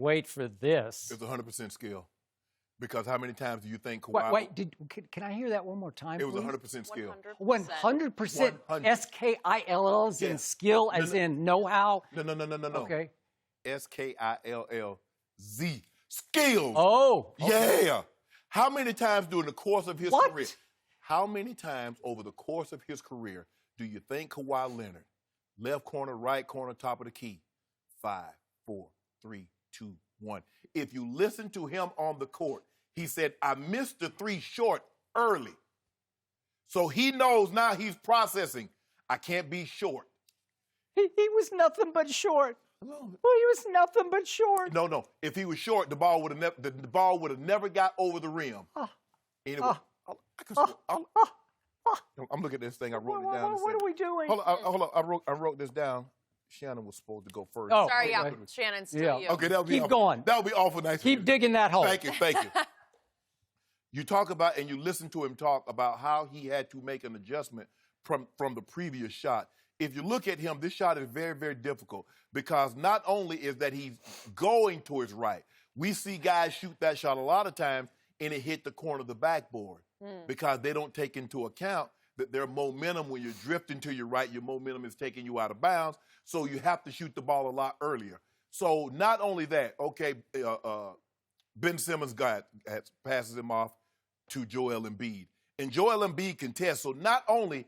Wait for this. It's 100% skill. Because how many times do you think Kawhi... Wait, can I hear that one more time, It was please? 100% skill. 100%? 100. S-K-I-L-L as in skill, as in know-how? No. Okay. S-K-I-L-L-Z. Skills. Oh. Okay. Yeah. How many times during the course of his What? career... How many times over the course of his career do you think Kawhi Leonard, left corner, right corner, top of the key, 5, 4, 3, 2, 1. If you listen to him on the court, he said, I missed the 3 short early. So he knows now he's processing. I can't be short. He was nothing but short. No. Well, he was nothing but short. No. If he was short, the ball would have never got over the rim. Anyway, I'm looking at this thing. I wrote it down. What are we doing? Hold on. I wrote this down. Shannon was supposed to go first. Oh, sorry, yeah. Shannon's still you. Okay, that'll be Keep going. That'll be awful nice. Keep digging that hole. Thank you. You talk about, and you listen to him talk about how he had to make an adjustment from the previous shot. If you look at him, this shot is very, very difficult because not only is that he's going towards right, we see guys shoot that shot a lot of times and it hit the corner of the backboard because they don't take into account that their momentum, when you're drifting to your right, your momentum is taking you out of bounds, so you have to shoot the ball a lot earlier. So not only that, okay, Ben Simmons passes him off to Joel Embiid. And Joel Embiid contests, so not only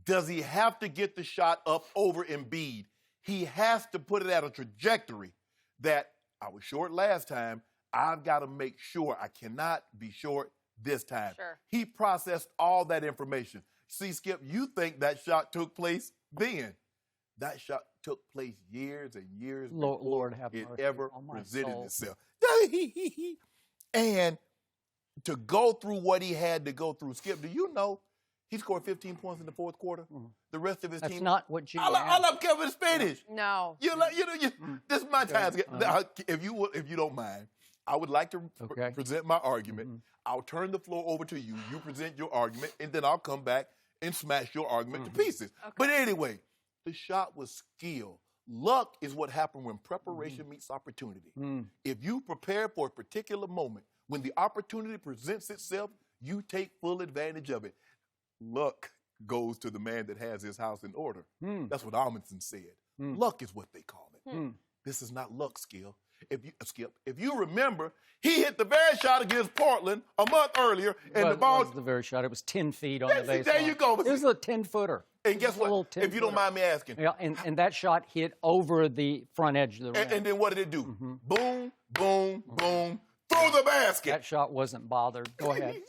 does he have to get the shot up over Embiid, he has to put it at a trajectory that I was short last time, I've got to make sure I cannot be short this time. Sure. He processed all that information. See, Skip, you think that shot took place then. That shot took place years and years before Lord have it mercy ever on my presented soul. itself. And to go through what he had to go through, Skip, do you know he scored 15 points in the fourth quarter? The rest of his team... That's not what you I love Kevin's finish. No. This is my time. If you don't mind, I would like to present my argument. I'll turn the floor over to you. You present your argument, and then I'll come back and smash your argument to pieces. Okay. But anyway, the shot was skill. Luck is what happened when preparation meets opportunity. If you prepare for a particular moment, when the opportunity presents itself, you take full advantage of it. Luck goes to the man that has his house in order. That's what Amundsen said. Luck is what they call it. This is not luck, skill. If you remember, he hit the very shot against Portland a month earlier, and the ball... It was the very shot. It was 10 feet on the baseline. There you go. It was a 10-footer. And guess what? If you don't mind me asking. Yeah, and that shot hit over the front edge of the rim. And then what did it do? Boom, boom, boom, through the basket. That shot wasn't bothered. Go ahead.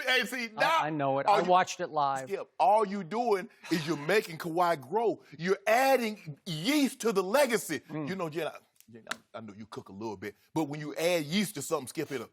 Hey, see, now, I know it. I watched it live. Skip, all you're doing is you're making Kawhi grow. You're adding yeast to the legacy. You know, Jen, I know you cook a little bit, but when you add yeast to something, Skip, it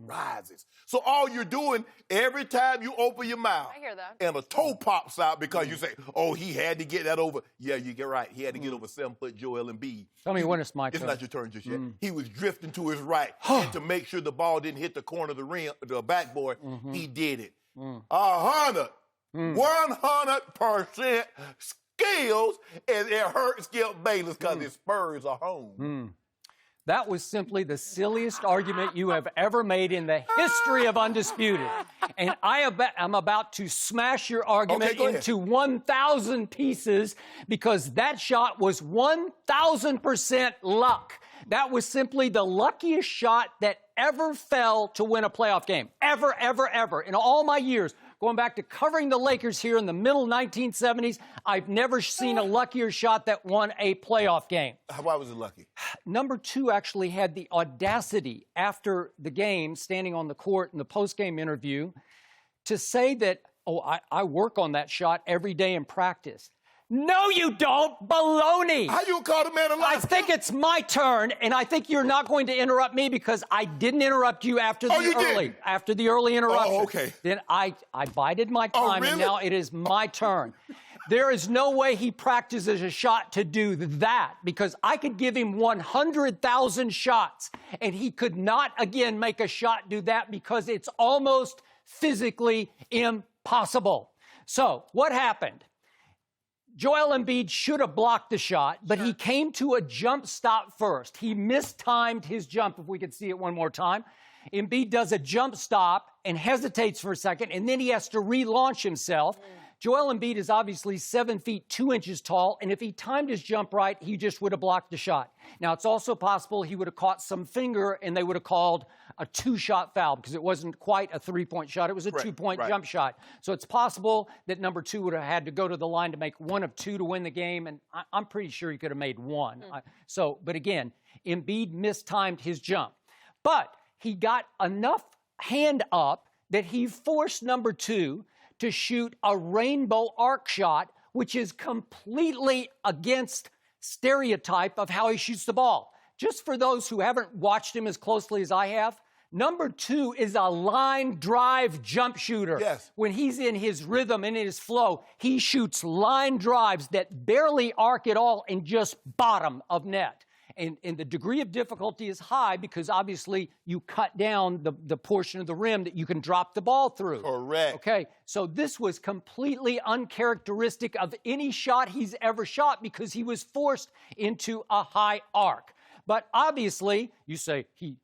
rises. So all you're doing, every time you open your mouth, I hear that, and a toe pops out because you say, oh, he had to get that over. Yeah, you get right. He had to get over 7-foot Joel Embiid. Tell me when it's my turn. It's not your turn just yet. He was drifting to his right, and to make sure the ball didn't hit the corner of the rim, the backboard, he did it. 100% skills, and it hurt Skip Bayless because his Spurs are home. That was simply the silliest argument you have ever made in the history of Undisputed. And I'm about to smash your argument into 1,000 pieces because that shot was 1,000% luck. That was simply the luckiest shot that ever fell to win a playoff game. Ever, ever, ever. In all my years, going back to covering the Lakers here in the middle 1970s, I've never seen a luckier shot that won a playoff game. Why was it lucky? Number 2 actually had the audacity after the game, standing on the court in the post-game interview, to say that, I work on that shot every day in practice. No, you don't. Baloney. How you call the man a liar? I think it's my turn, and I think you're not going to interrupt me because I didn't interrupt you after the early interruption. Oh, okay. Then I bided my time, really? and now it is my turn. There is no way he practices a shot to do that because I could give him 100,000 shots, and he could not, again, make a shot do that because it's almost physically impossible. So what happened? Joel Embiid should have blocked the shot, but he came to a jump stop first. He mistimed his jump, if we could see it one more time. Embiid does a jump stop and hesitates for a second, and then he has to relaunch himself. Joel Embiid is obviously 7 feet 2 inches tall, and if he timed his jump right, he just would have blocked the shot. Now, it's also possible he would have caught some finger, and they would have called a 2-shot foul because it wasn't quite a 3-point shot. It was a 2-point jump shot. So it's possible that number 2 would have had to go to the line to make 1 of 2 to win the game, and I'm pretty sure he could have made 1. But again, Embiid mistimed his jump. But he got enough hand up that he forced number 2 to shoot a rainbow arc shot, which is completely against stereotype of how he shoots the ball. Just for those who haven't watched him as closely as I have, number 2 is a line drive jump shooter. Yes. When he's in his rhythm and in his flow, he shoots line drives that barely arc at all and just bottom of net. And the degree of difficulty is high because obviously you cut down the portion of the rim that you can drop the ball through. Correct. Okay, so this was completely uncharacteristic of any shot he's ever shot because he was forced into a high arc. But obviously, you say he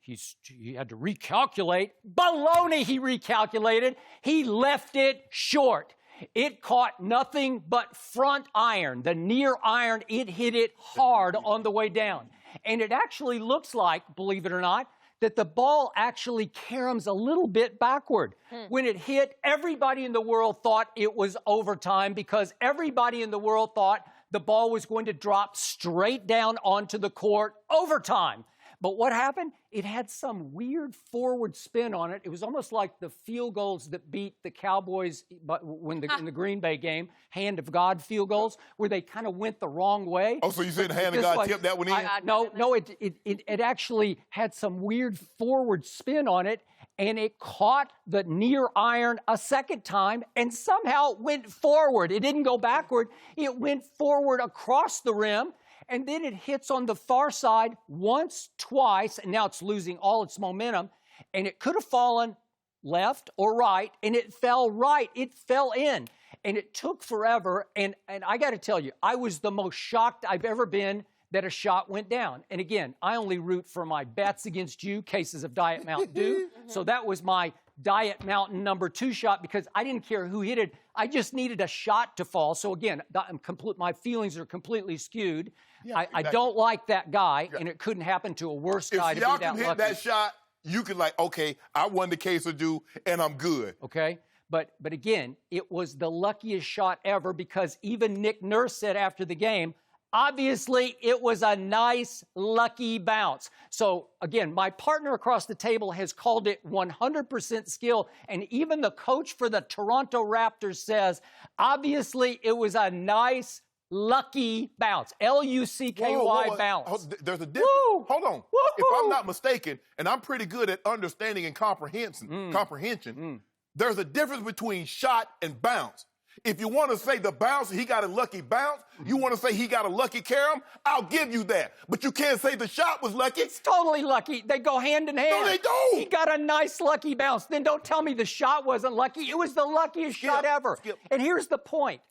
had to recalculate. Baloney, he recalculated. He left it short. It caught nothing but front iron, the near iron. It hit it hard on the way down. And it actually looks like, believe it or not, that the ball actually caroms a little bit backward. When it hit, everybody in the world thought it was overtime because everybody in the world thought the ball was going to drop straight down onto the court overtime. But what happened? It had some weird forward spin on it. It was almost like the field goals that beat the Cowboys in the Green Bay game, hand of God field goals, where they kind of went the wrong way. Oh, so you said the hand of God tipped that one in? No, it actually had some weird forward spin on it, and it caught the near iron a second time and somehow went forward. It didn't go backward. It went forward across the rim. And then it hits on the far side once, twice, and now it's losing all its momentum. And it could have fallen left or right, and it fell right. It fell in. And it took forever. And I got to tell you, I was the most shocked I've ever been that a shot went down. And again, I only root for my bets against you, cases of Diet Mountain Dew. So that was my Diet Mountain number 2 shot because I didn't care who hit it. I just needed a shot to fall. So again, my feelings are completely skewed. Yeah, I don't like that guy, and it couldn't happen to a worse guy to be that lucky. If y'all can hit that shot, you can okay, I won the case of Dew, and I'm good. Okay, but again, it was the luckiest shot ever because even Nick Nurse said after the game, obviously, it was a nice, lucky bounce. So, again, my partner across the table has called it 100% skill, and even the coach for the Toronto Raptors says, obviously, it was a nice, lucky bounce. L-U-C-K-Y bounce. There's a difference. Hold on. Woo-hoo. If I'm not mistaken, and I'm pretty good at understanding and comprehension, there's a difference between shot and bounce. If you want to say the bounce, he got a lucky bounce, you want to say he got a lucky carom, I'll give you that. But you can't say the shot was lucky. It's totally lucky. They go hand in hand. No, they don't. He got a nice lucky bounce. Then don't tell me the shot wasn't lucky. It was the luckiest shot ever. And here's the point.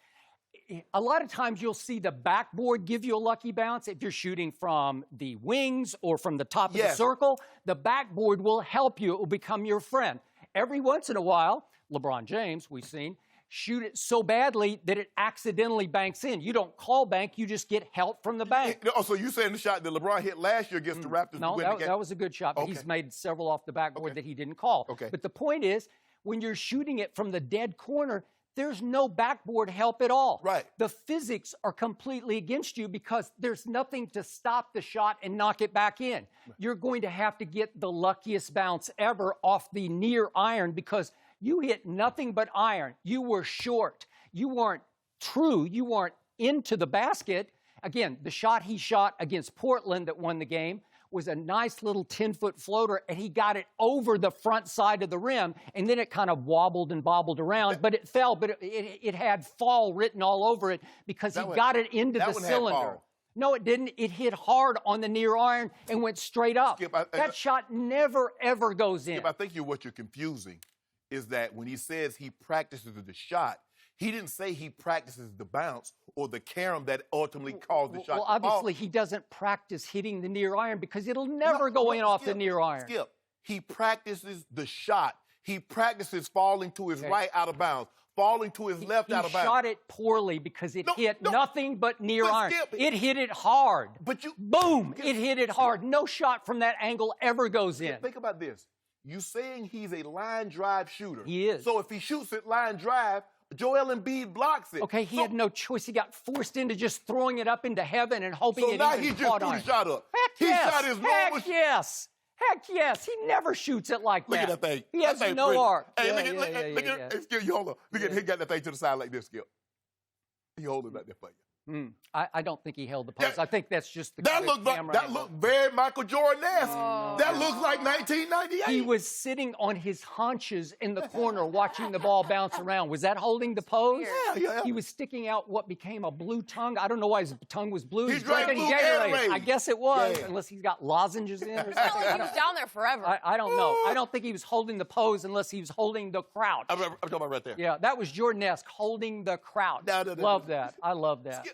A lot of times you'll see the backboard give you a lucky bounce. If you're shooting from the wings or from the top of the circle, the backboard will help you. It will become your friend. Every once in a while, LeBron James, we've seen, shoot it so badly that it accidentally banks in. You don't call bank, you just get help from the bank. Oh, so you're saying the shot that LeBron hit last year against the Raptors? No, that was a good shot, but he's made several off the backboard that he didn't call. Okay. But the point is, when you're shooting it from the dead corner, there's no backboard help at all. Right. The physics are completely against you because there's nothing to stop the shot and knock it back in. You're going to have to get the luckiest bounce ever off the near iron because you hit nothing but iron. You were short. You weren't true. You weren't into the basket. Again, the shot he shot against Portland that won the game was a nice little 10-foot floater, and he got it over the front side of the rim, and then it kind of wobbled and bobbled around, but it fell, but it had fall written all over it because he got it into the cylinder. No, it didn't. It hit hard on the near iron and went straight up. Skip, that shot never, ever goes in. Skip, I think what you're confusing is that when he says he practices the shot, He didn't say he practices the bounce or the carom that ultimately caused the shot. Well, obviously, he doesn't practice hitting the near iron because it'll never go in off the near iron. Skip. He practices the shot. He practices falling to his right out of bounds, falling to his left out of bounds. He shot it poorly because it hit nothing but near iron. Skip, it hit it hard. Boom! Skip, it hit it hard. No shot from that angle ever goes in. Think about this. You saying he's a line drive shooter. He is. So if he shoots it line drive, Joel Embiid blocks it. Okay, he had no choice. He got forced into just throwing it up into heaven and hoping it even caught on. So now he just threw the shot up. Heck he yes. shot his normal Heck yes. Heck yes. He never shoots it like that. Look at that thing. He has no arc. Hey, look at Skip, you hold on. Look at he got that thing to the side like this, Skip. He holding it like that for you. I don't think he held the post. I think that's just the camera. That looked very Michael Jordan-esque. That looks like 1998. He was sitting on his haunches in the corner watching the ball bounce around. Was that holding the pose? Yeah. He was sticking out what became a blue tongue. I don't know why his tongue was blue. He's drinking Gatorade. I guess it was, unless he's got lozenges in or something. It's not like he was down there forever. I don't know. I don't think he was holding the pose unless he was holding the crouch. I'm talking about right there. Yeah, that was Jordan-esque, holding the crouch. Love that. I love that.